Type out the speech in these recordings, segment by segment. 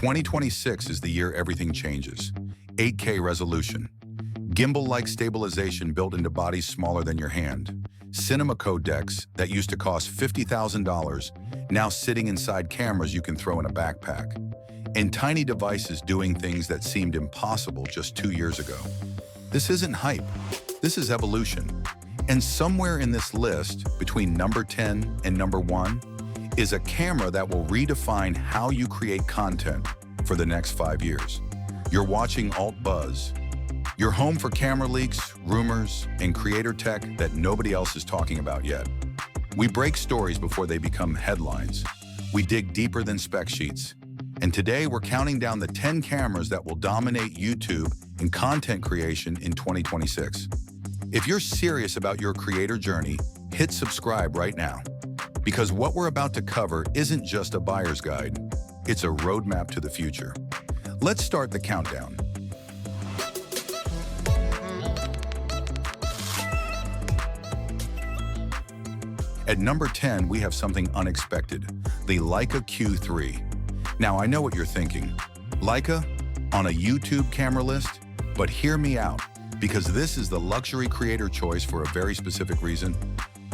2026 is the year everything changes. 8K resolution. Gimbal-like stabilization built into bodies smaller than your hand. Cinema codecs that used to cost $50,000, now sitting inside cameras you can throw in a backpack. And tiny devices doing things that seemed impossible just 2 years ago. This isn't hype, this is evolution. And somewhere in this list, between number 10 and number 1, is a camera that will redefine how you create content for the next 5 years. You're watching Alt Buzz. Your home for camera leaks, rumors, and creator tech that nobody else is talking about yet. We break stories before they become headlines. We dig deeper than spec sheets. And today we're counting down the 10 cameras that will dominate YouTube and content creation in 2026. If you're serious about your creator journey, hit subscribe right now. Because what we're about to cover isn't just a buyer's guide, it's a roadmap to the future. Let's start the countdown. At number 10, we have something unexpected, the Leica Q3. Now, I know what you're thinking. Leica on a YouTube camera list? But hear me out, because this is the luxury creator choice for a very specific reason.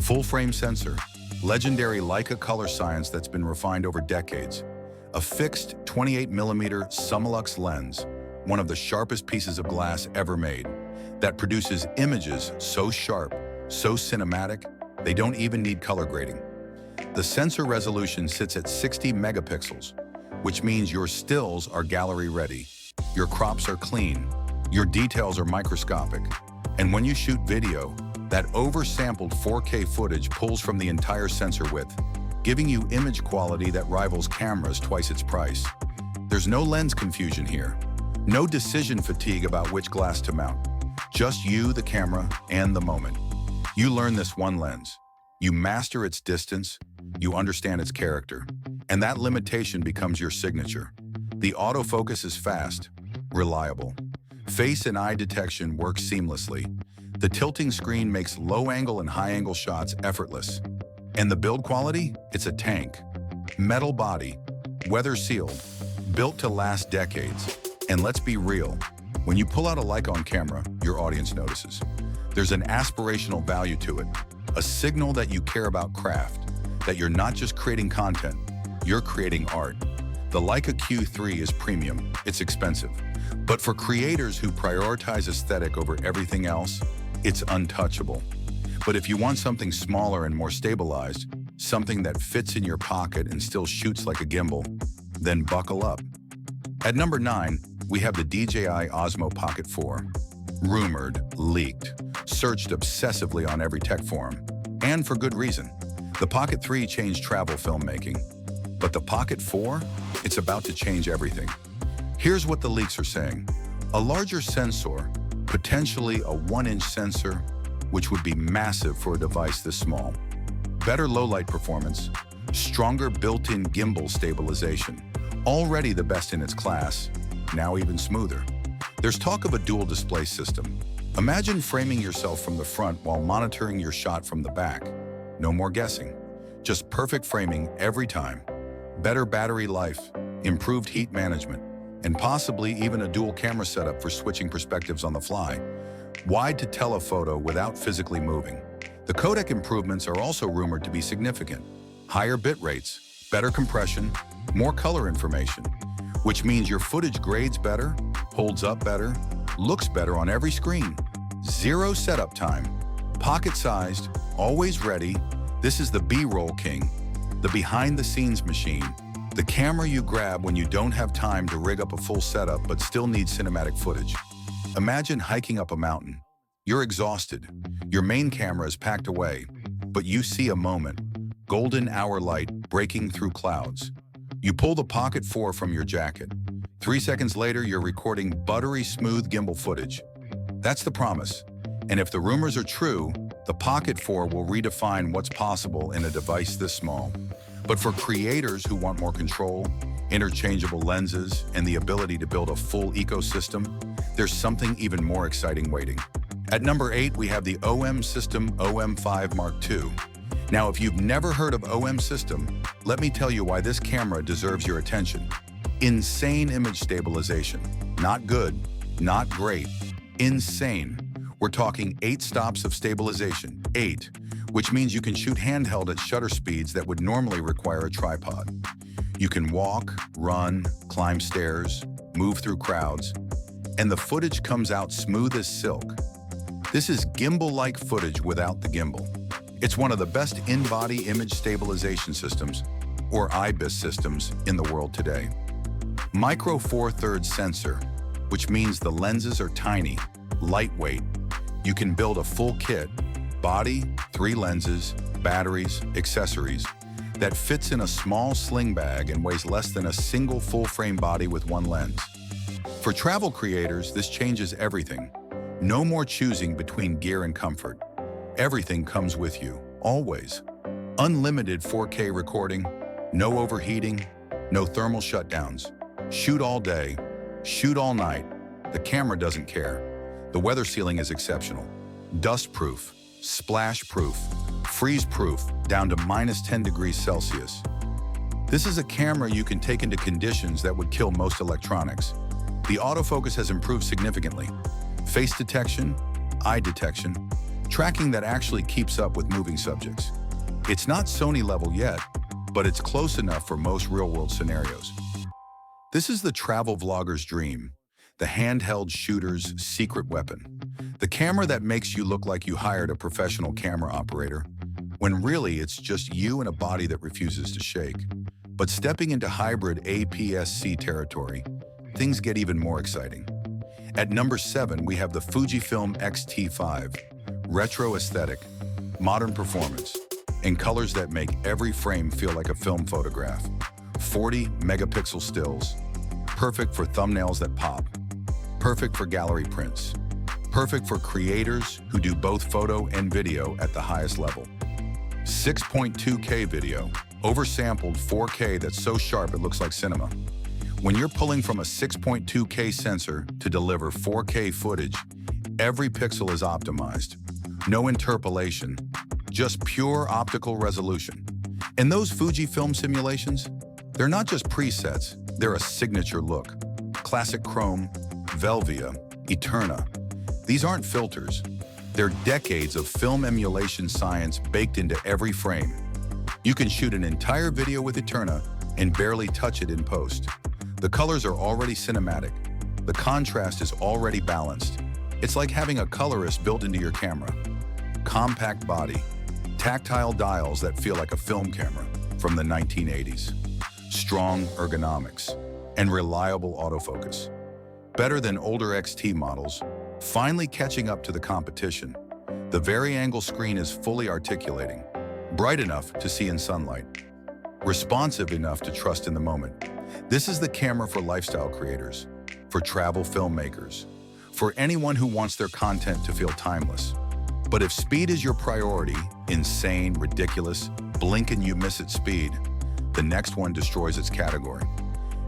Full-frame sensor, legendary Leica color science that's been refined over decades. A fixed 28mm Summilux lens, one of the sharpest pieces of glass ever made, that produces images so sharp, so cinematic, they don't even need color grading. The sensor resolution sits at 60 megapixels, which means your stills are gallery ready, your crops are clean, your details are microscopic, and when you shoot video, that oversampled 4K footage pulls from the entire sensor width, giving you image quality that rivals cameras twice its price. There's no lens confusion here, no decision fatigue about which glass to mount, just you, the camera, and the moment. You learn this one lens, you master its distance, you understand its character, and that limitation becomes your signature. The autofocus is fast, reliable. Face and eye detection works seamlessly. The tilting screen makes low-angle and high-angle shots effortless. And the build quality? It's a tank. Metal body, weather-sealed, built to last decades. And let's be real, when you pull out a Leica on camera, your audience notices. There's an aspirational value to it, a signal that you care about craft, that you're not just creating content, you're creating art. The Leica Q3 is premium, it's expensive. But for creators who prioritize aesthetic over everything else, it's untouchable. But if you want something smaller and more stabilized, something that fits in your pocket and still shoots like a gimbal, then buckle up. At number 9, we have the DJI Osmo Pocket 4. Rumored, leaked, searched obsessively on every tech forum. And for good reason. The Pocket 3 changed travel filmmaking. But the Pocket 4? It's about to change everything. Here's what the leaks are saying. A larger sensor, potentially a 1-inch sensor, which would be massive for a device this small. Better low-light performance, stronger built-in gimbal stabilization. Already the best in its class, now even smoother. There's talk of a dual display system. Imagine framing yourself from the front while monitoring your shot from the back. No more guessing. Just perfect framing every time. Better battery life, improved heat management, and possibly even a dual camera setup for switching perspectives on the fly. Wide to telephoto without physically moving. The codec improvements are also rumored to be significant. Higher bit rates, better compression, more color information, which means your footage grades better, holds up better, looks better on every screen. Zero setup time. Pocket-sized, always ready. This is the B-roll king, the behind-the-scenes machine, the camera you grab when you don't have time to rig up a full setup but still need cinematic footage. Imagine hiking up a mountain. You're exhausted. Your main camera is packed away, but you see a moment, golden hour light breaking through clouds. You pull the Pocket 4 from your jacket. 3 seconds later, you're recording buttery smooth gimbal footage. That's the promise. And if the rumors are true, the Pocket 4 will redefine what's possible in a device this small. But for creators who want more control, interchangeable lenses, and the ability to build a full ecosystem, there's something even more exciting waiting. At number 8, we have the OM System OM5 Mark II. Now, if you've never heard of OM System, let me tell you why this camera deserves your attention. Insane image stabilization. Not good, not great, insane. We're talking 8 stops of stabilization, 8, which means you can shoot handheld at shutter speeds that would normally require a tripod. You can walk, run, climb stairs, move through crowds, and the footage comes out smooth as silk. This is gimbal-like footage without the gimbal. It's one of the best in-body image stabilization systems, or IBIS systems, in the world today. Micro Four Thirds sensor, which means the lenses are tiny, lightweight. You can build a full kit, body, 3 lenses, batteries, accessories, that fits in a small sling bag and weighs less than a single full-frame body with 1 lens. For travel creators, this changes everything. No more choosing between gear and comfort. Everything comes with you, always. Unlimited 4K recording, no overheating, no thermal shutdowns. Shoot all day, shoot all night. The camera doesn't care. The weather sealing is exceptional. Dust-proof, splash-proof, freeze-proof, down to -10 degrees Celsius. This is a camera you can take into conditions that would kill most electronics. The autofocus has improved significantly. Face detection, eye detection, tracking that actually keeps up with moving subjects. It's not Sony level yet, but it's close enough for most real-world scenarios. This is the travel vlogger's dream, the handheld shooter's secret weapon. The camera that makes you look like you hired a professional camera operator, when really it's just you and a body that refuses to shake. But stepping into hybrid APS-C territory, things get even more exciting. At number 7, we have the Fujifilm X-T5, retro aesthetic, modern performance, and colors that make every frame feel like a film photograph. 40 megapixel stills, perfect for thumbnails that pop, perfect for gallery prints, perfect for creators who do both photo and video at the highest level. 6.2K video, oversampled 4K that's so sharp it looks like cinema. When you're pulling from a 6.2K sensor to deliver 4K footage, every pixel is optimized. No interpolation, just pure optical resolution. And those Fujifilm simulations, they're not just presets, they're a signature look. Classic chrome, Velvia, Eterna. These aren't filters. They're decades of film emulation science baked into every frame. You can shoot an entire video with Eterna and barely touch it in post. The colors are already cinematic. The contrast is already balanced. It's like having a colorist built into your camera. Compact body, tactile dials that feel like a film camera from the 1980s. Strong ergonomics, and reliable autofocus. Better than older XT models, finally catching up to the competition. The vari-angle screen is fully articulating, bright enough to see in sunlight, responsive enough to trust in the moment. This is the camera for lifestyle creators, for travel filmmakers, for anyone who wants their content to feel timeless. But if speed is your priority, insane, ridiculous, blink and you miss it speed, the next one destroys its category.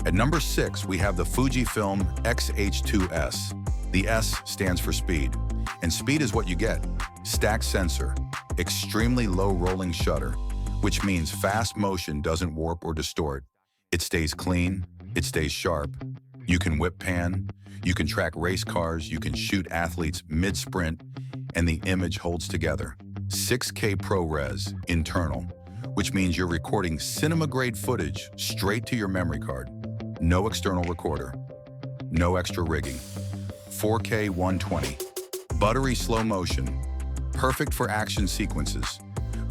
At number 6, we have the Fujifilm X-H2S. The S stands for speed, and speed is what you get. Stacked sensor, extremely low rolling shutter, which means fast motion doesn't warp or distort. It stays clean, it stays sharp. You can whip pan, you can track race cars, you can shoot athletes mid-sprint, and the image holds together. 6K ProRes, internal, which means you're recording cinema-grade footage straight to your memory card. No external recorder, no extra rigging. 4K 120, buttery slow motion, perfect for action sequences,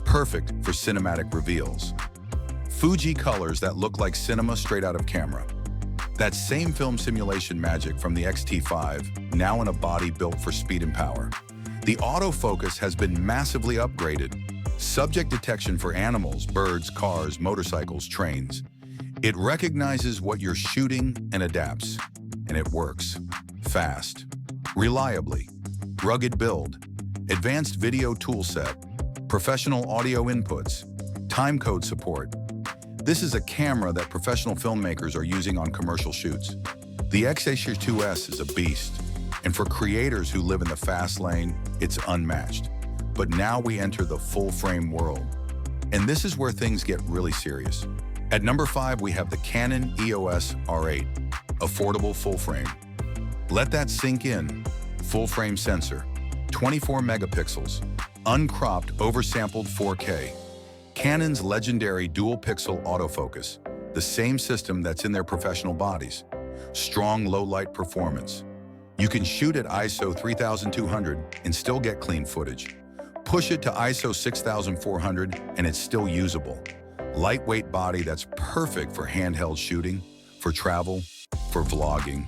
perfect for cinematic reveals. Fuji colors that look like cinema straight out of camera. That same film simulation magic from the X-T5, now in a body built for speed and power. The autofocus has been massively upgraded. Subject detection for animals, birds, cars, motorcycles, trains. It recognizes what you're shooting and adapts, and it works. Fast, reliably, rugged build, advanced video toolset, professional audio inputs, timecode support. This is a camera that professional filmmakers are using on commercial shoots. The X-H2S is a beast, and for creators who live in the fast lane, it's unmatched. But now we enter the full-frame world. And this is where things get really serious. At number 5, we have the Canon EOS R8, affordable full frame. Let that sink in. Full frame sensor, 24 megapixels, uncropped oversampled 4K. Canon's legendary dual-pixel autofocus, the same system that's in their professional bodies. Strong low-light performance. You can shoot at ISO 3200 and still get clean footage. Push it to ISO 6400 and it's still usable. Lightweight body that's perfect for handheld shooting, for travel, for vlogging.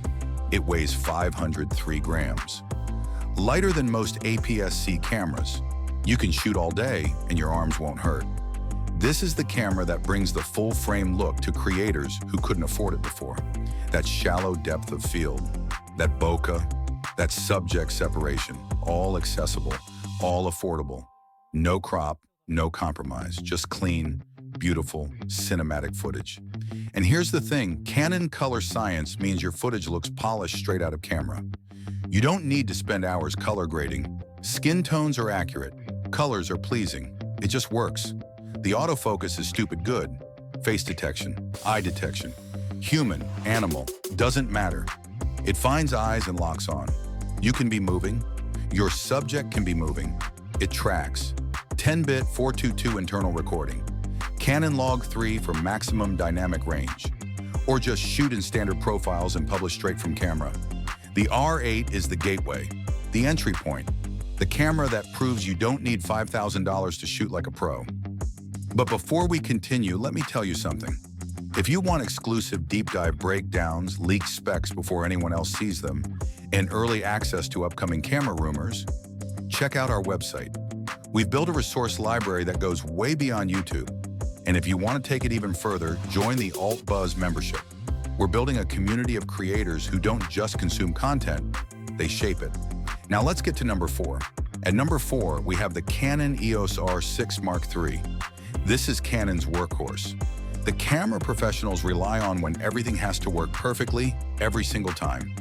It weighs 503 grams. Lighter than most APS-C cameras. You can shoot all day and your arms won't hurt. This is the camera that brings the full-frame look to creators who couldn't afford it before. That shallow depth of field, that bokeh, that subject separation, all accessible, all affordable. No crop, no compromise, just clean, beautiful, cinematic footage. And here's the thing, Canon color science means your footage looks polished straight out of camera. You don't need to spend hours color grading. Skin tones are accurate, colors are pleasing. It just works. The autofocus is stupid good. Face detection, eye detection, human, animal, doesn't matter. It finds eyes and locks on. You can be moving. Your subject can be moving. It tracks. 10-bit 422 internal recording. Canon Log 3 for maximum dynamic range. Or just shoot in standard profiles and publish straight from camera. The R8 is the gateway, the entry point, the camera that proves you don't need $5,000 to shoot like a pro. But before we continue, let me tell you something. If you want exclusive deep dive breakdowns, leaked specs before anyone else sees them, and early access to upcoming camera rumors, check out our website. We've built a resource library that goes way beyond YouTube. And if you want to take it even further, join the Alt Buzz membership. We're building a community of creators who don't just consume content, they shape it. Now let's get to number 4. At number 4, we have the Canon EOS R6 Mark III. This is Canon's workhorse. The camera professionals rely on when everything has to work perfectly every single time.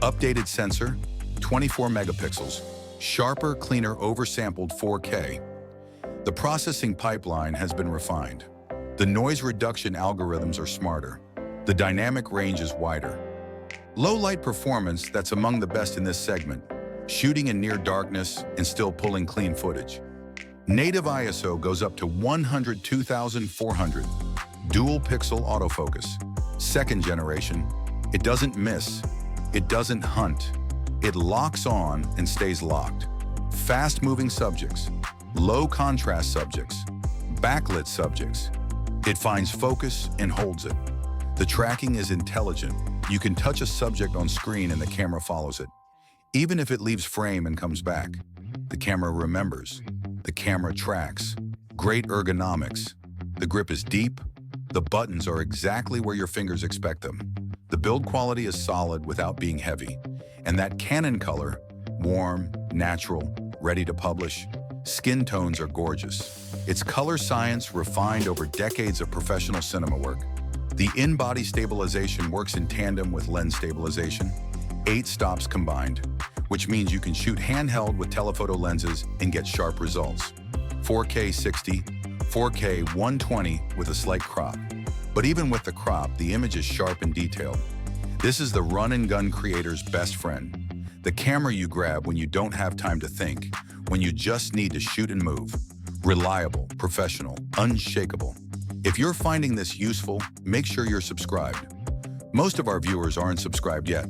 Updated sensor, 24 megapixels, sharper, cleaner, oversampled 4K. The processing pipeline has been refined. The noise reduction algorithms are smarter. The dynamic range is wider. Low light performance that's among the best in this segment, shooting in near darkness and still pulling clean footage. Native ISO goes up to 102,400. Dual pixel autofocus. Second generation. It doesn't miss. It doesn't hunt. It locks on and stays locked. Fast moving subjects. Low contrast subjects. Backlit subjects. It finds focus and holds it. The tracking is intelligent. You can touch a subject on screen and the camera follows it. Even if it leaves frame and comes back, the camera remembers. The camera tracks. Great ergonomics. The grip is deep. The buttons are exactly where your fingers expect them. The build quality is solid without being heavy. And that Canon color, warm, natural, ready to publish, skin tones are gorgeous. It's color science refined over decades of professional cinema work. The in-body stabilization works in tandem with lens stabilization, 8 stops combined, which means you can shoot handheld with telephoto lenses and get sharp results. 4K 60, 4K 120 with a slight crop. But even with the crop, the image is sharp and detailed. This is the run-and-gun creator's best friend. The camera you grab when you don't have time to think, when you just need to shoot and move. Reliable, professional, unshakable. If you're finding this useful, make sure you're subscribed. Most of our viewers aren't subscribed yet.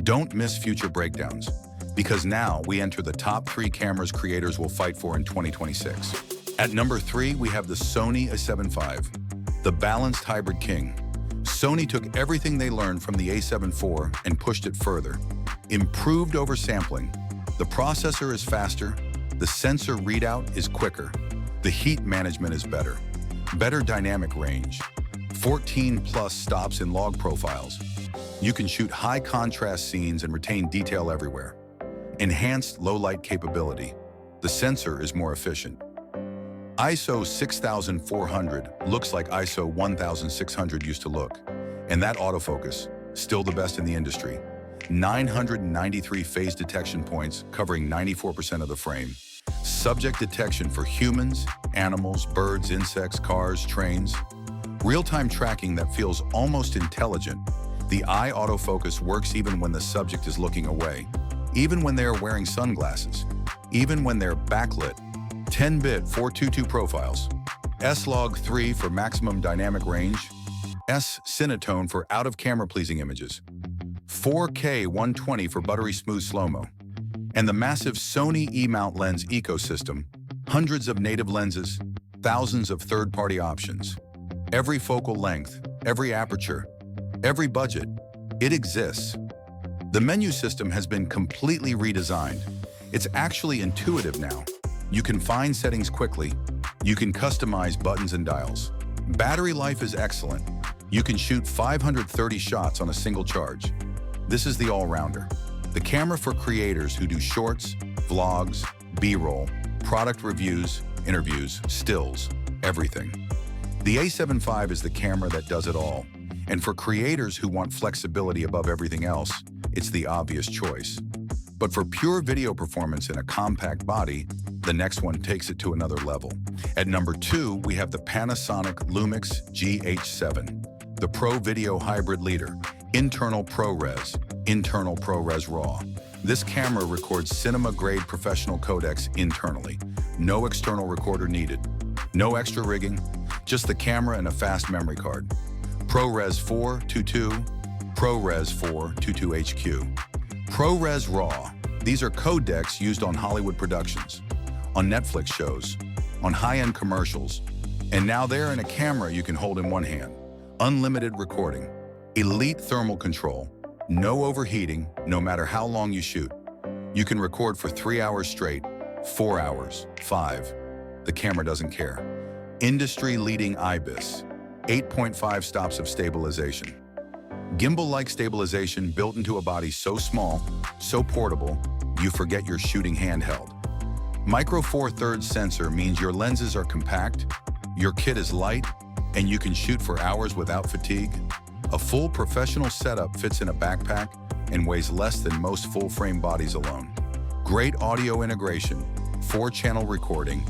Don't miss future breakdowns, because now we enter the top 3 cameras creators will fight for in 2026. At number 3, we have the Sony A7 V, the balanced hybrid king. Sony took everything they learned from the A7 IV and pushed it further. Improved oversampling. The processor is faster, the sensor readout is quicker, the heat management is better. Better dynamic range, 14+ stops in log profiles. You can shoot high contrast scenes and retain detail everywhere. Enhanced low light capability. The sensor is more efficient. ISO 6400 looks like ISO 1600 used to look. And that autofocus, still the best in the industry. 993 phase detection points covering 94% of the frame. Subject detection for humans, animals, birds, insects, cars, trains. Real-time tracking that feels almost intelligent. The eye autofocus works even when the subject is looking away, even when they are wearing sunglasses, even when they're backlit. 10-bit 422 profiles. S-Log 3 for maximum dynamic range. S-Cinetone for out-of-camera pleasing images. 4K 120 for buttery smooth slow-mo. And the massive Sony E-mount lens ecosystem. Hundreds of native lenses, thousands of third-party options. Every focal length, every aperture, every budget, it exists. The menu system has been completely redesigned. It's actually intuitive now. You can find settings quickly. You can customize buttons and dials. Battery life is excellent. You can shoot 530 shots on a single charge. This is the all-rounder. The camera for creators who do shorts, vlogs, B-roll, product reviews, interviews, stills, everything. The A7 V is the camera that does it all. And for creators who want flexibility above everything else, it's the obvious choice. But for pure video performance in a compact body, the next one takes it to another level. At number 2, we have the Panasonic Lumix GH7, the Pro Video Hybrid Leader, internal ProRes, internal ProRes RAW. This camera records cinema-grade professional codecs internally. No external recorder needed. No extra rigging, just the camera and a fast memory card. ProRes 422, ProRes 422HQ. ProRes RAW. These are codecs used on Hollywood productions, on Netflix shows, on high-end commercials, and now they're in a camera you can hold in one hand. Unlimited recording, elite thermal control, no overheating, no matter how long you shoot. You can record for 3 hours straight, 4 hours, 5. The camera doesn't care. Industry-leading IBIS, 8.5 stops of stabilization. Gimbal-like stabilization built into a body so small, so portable, you forget you're shooting handheld. Micro Four Thirds sensor means your lenses are compact, your kit is light, and you can shoot for hours without fatigue. A full professional setup fits in a backpack and weighs less than most full-frame bodies alone. Great audio integration, 4-channel recording,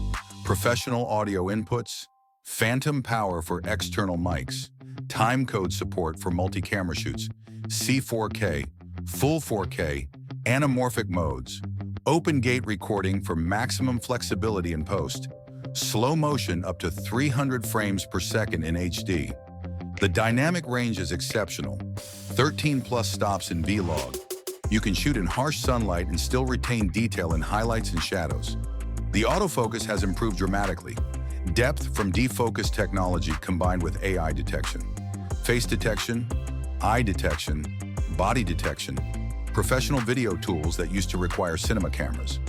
professional audio inputs, phantom power for external mics, timecode support for multi-camera shoots, C4K, full 4K, anamorphic modes, open gate recording for maximum flexibility in post, slow motion up to 300 frames per second in HD. The dynamic range is exceptional, 13+ stops in Vlog. You can shoot in harsh sunlight and still retain detail in highlights and shadows. The autofocus has improved dramatically. Depth from defocus technology combined with AI detection. Face detection, eye detection, body detection, professional video tools that used to require cinema cameras,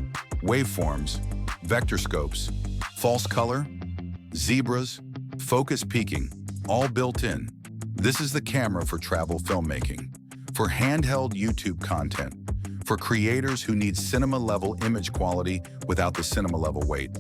waveforms, vector scopes, false color, zebras, focus peaking, all built in. This is the camera for travel filmmaking, for handheld YouTube content, for creators who need cinema-level image quality without the cinema-level weight.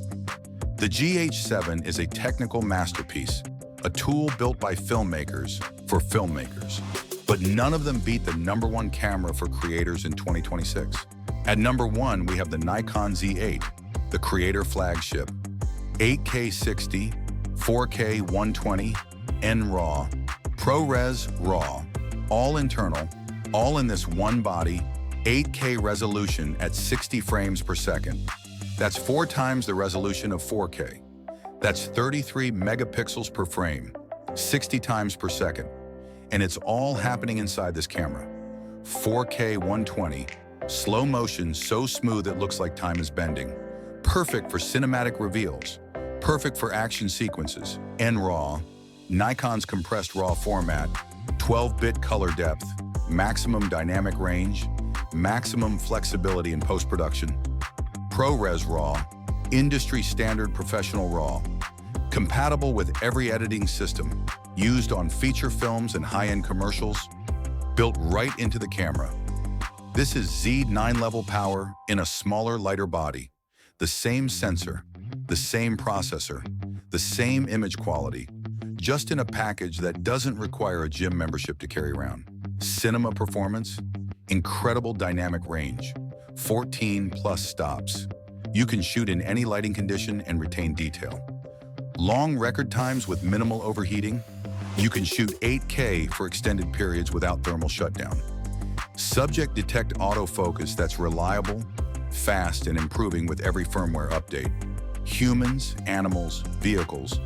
The GH7 is a technical masterpiece, a tool built by filmmakers for filmmakers. But none of them beat the #1 camera for creators in 2026. At number 1, we have the Nikon Z8, the creator flagship. 8K 60, 4K 120, NRAW, ProRes RAW, all internal, all in this one body, 8K resolution at 60 frames per second. That's 4 times the resolution of 4K. That's 33 megapixels per frame, 60 times per second. And it's all happening inside this camera. 4K 120, slow motion so smooth it looks like time is bending. Perfect for cinematic reveals, perfect for action sequences. NRAW, Nikon's compressed RAW format, 12-bit color depth, maximum dynamic range, maximum flexibility in post-production. ProRes RAW, industry standard professional RAW, compatible with every editing system, used on feature films and high-end commercials, built right into the camera. This is Z9 level power in a smaller, lighter body. The same sensor, the same processor, the same image quality, just in a package that doesn't require a gym membership to carry around. Cinema performance, incredible dynamic range, 14+ stops. You can shoot in any lighting condition and retain detail. Long record times with minimal overheating, You can shoot 8K for extended periods without thermal shutdown. Subject detect autofocus that's reliable, fast, and improving with every firmware update. Humans, animals, vehicles.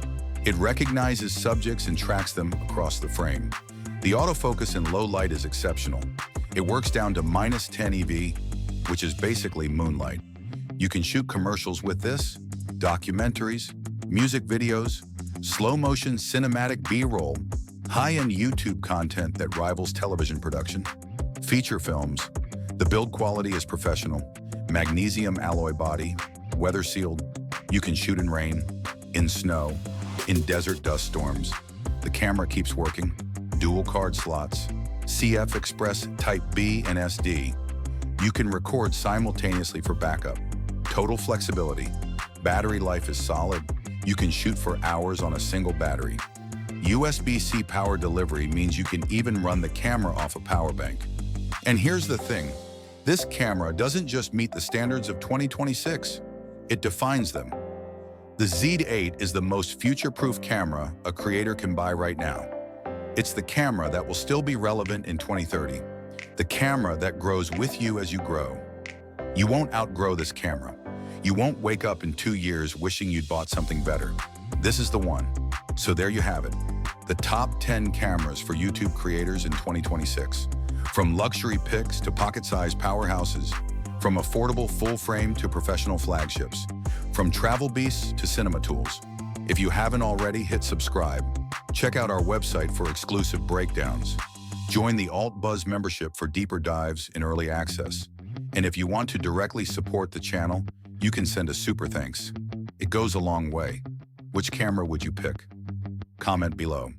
It recognizes subjects and tracks them across the frame. The autofocus in low light is exceptional. It works down to -10 EV, which is basically moonlight. You can shoot commercials with this, documentaries, music videos, slow-motion cinematic B-roll, high-end YouTube content that rivals television production, feature films. The build quality is professional, magnesium alloy body, weather-sealed. You can shoot in rain, in snow, in desert dust storms. The camera keeps working, dual card slots, CF Express Type B and SD. You can record simultaneously for backup. Total flexibility. Battery life is solid. You can shoot for hours on a single battery. USB-C power delivery means you can even run the camera off a power bank. And here's the thing. This camera doesn't just meet the standards of 2026. It defines them. The Z8 is the most future-proof camera a creator can buy right now. It's the camera that will still be relevant in 2030. The camera that grows with you as you grow. You won't outgrow this camera. You won't wake up in 2 years wishing you'd bought something better. This is the one. So there you have it. The top 10 cameras for YouTube creators in 2026. From luxury picks to pocket-sized powerhouses. From affordable full-frame to professional flagships. From travel beasts to cinema tools. If you haven't already, hit subscribe. Check out our website for exclusive breakdowns. Join the Alt Buzz membership for deeper dives and early access. And if you want to directly support the channel, you can send a super thanks. It goes a long way. Which camera would you pick? Comment below.